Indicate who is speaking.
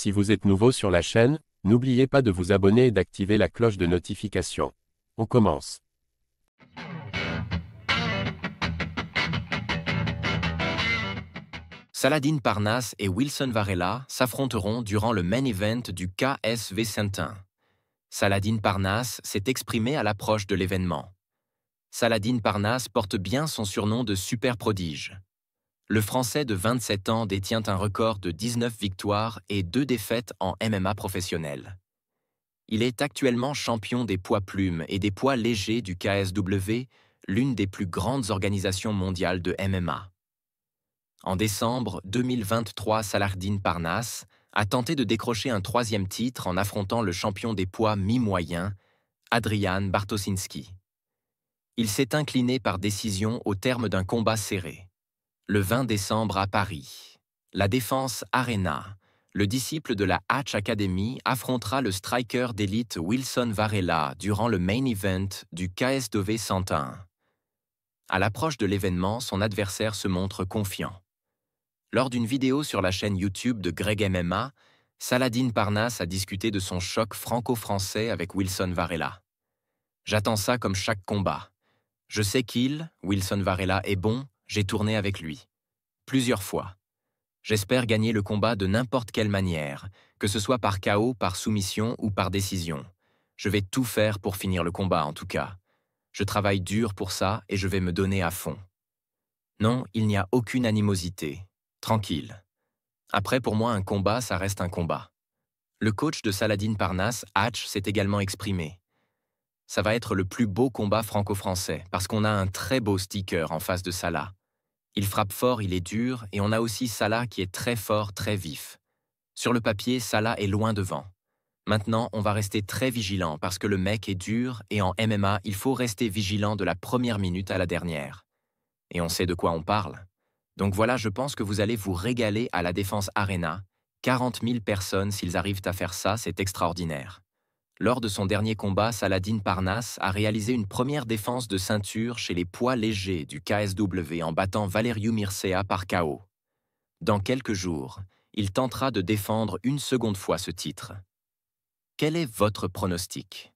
Speaker 1: Si vous êtes nouveau sur la chaîne, n'oubliez pas de vous abonner et d'activer la cloche de notification. On commence.
Speaker 2: Saladin Parnasse et Wilson Varela s'affronteront durant le main event du KSV Saint-Un. Saladin Parnasse s'est exprimé à l'approche de l'événement. Saladin Parnasse porte bien son surnom de super prodige. Le Français de 27 ans détient un record de 19 victoires et 2 défaites en MMA professionnel. Il est actuellement champion des poids plumes et des poids légers du KSW, l'une des plus grandes organisations mondiales de MMA. En décembre 2023, Saladin Parnasse a tenté de décrocher un 3e titre en affrontant le champion des poids mi-moyens, Adrian Bartoszynski. Il s'est incliné par décision au terme d'un combat serré. Le 20 décembre à Paris, la Défense Arena, le disciple de la Hatch Academy, affrontera le striker d'élite Wilson Varela durant le main event du KSW 101. À l'approche de l'événement, son adversaire se montre confiant. Lors d'une vidéo sur la chaîne YouTube de Greg MMA, Saladin Parnasse a discuté de son choc franco-français avec Wilson Varela. « J'attends ça comme chaque combat. Je sais Wilson Varela, est bon, j'ai tourné avec lui. Plusieurs fois. J'espère gagner le combat de n'importe quelle manière, que ce soit par KO, par soumission ou par décision. Je vais tout faire pour finir le combat en tout cas. Je travaille dur pour ça et je vais me donner à fond. Non, il n'y a aucune animosité. Tranquille. Après, pour moi, un combat, ça reste un combat. » Le coach de Saladin Parnasse, Hatch, s'est également exprimé. « Ça va être le plus beau combat franco-français parce qu'on a un très beau sticker en face de Salah. Il frappe fort, il est dur, et on a aussi Salah qui est très fort, très vif. Sur le papier, Salah est loin devant. Maintenant, on va rester très vigilant parce que le mec est dur et en MMA, il faut rester vigilant de la première minute à la dernière. Et on sait de quoi on parle. Donc voilà, je pense que vous allez vous régaler à la Défense Arena. 40 000 personnes, s'ils arrivent à faire ça, c'est extraordinaire. » Lors de son dernier combat, Saladin Parnasse a réalisé une première défense de ceinture chez les poids légers du KSW en battant Valeriu Mircea par KO. Dans quelques jours, il tentera de défendre une seconde fois ce titre. Quel est votre pronostic ?